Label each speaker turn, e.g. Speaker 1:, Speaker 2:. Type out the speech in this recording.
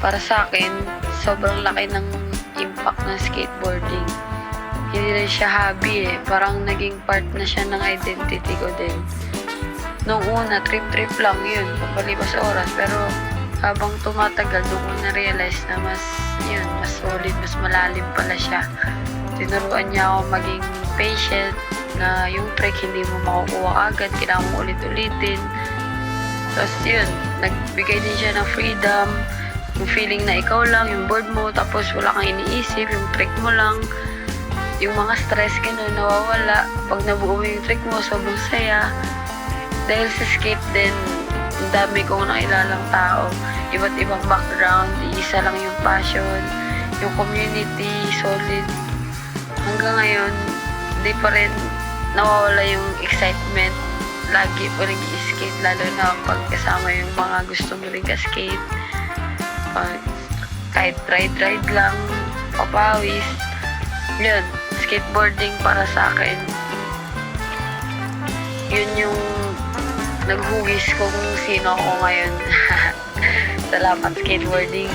Speaker 1: para sa akin, sobrang laki ng impact ng skateboarding. Hindi rin siya hobby parang naging part na siya ng identity ko din. Noong una, trip-trip lang yun, papalipas sa oras, pero habang tumatagal, doon ko na-realize na mas solid, mas malalim pala siya. Tinuruan niya ako maging patient, na yung trick hindi mo makukuha agad, kailangan mo ulit-ulitin. Tapos yun, nagbigay din siya ng freedom, yung feeling na ikaw lang, yung board mo, tapos wala kang iniisip, yung trick mo lang, yung mga stress gano'n, nawawala. Pag nabuo mo yung trick mo, sobrang saya. Dahil sa skate din, ang dami kong nakilalang tao, iba't ibang background, isa lang yung passion, yung community, solid. Hanggang ngayon, di pa rin nawawala yung excitement. Lagi po nag-i-skate, lalo na pag kasama yung mga gusto mo rin ka-skate. Kahit ride lang, papawis. Yun, skateboarding para sa akin. Yun yung naghugis kung sino ako ngayon. Salamat skateboarding.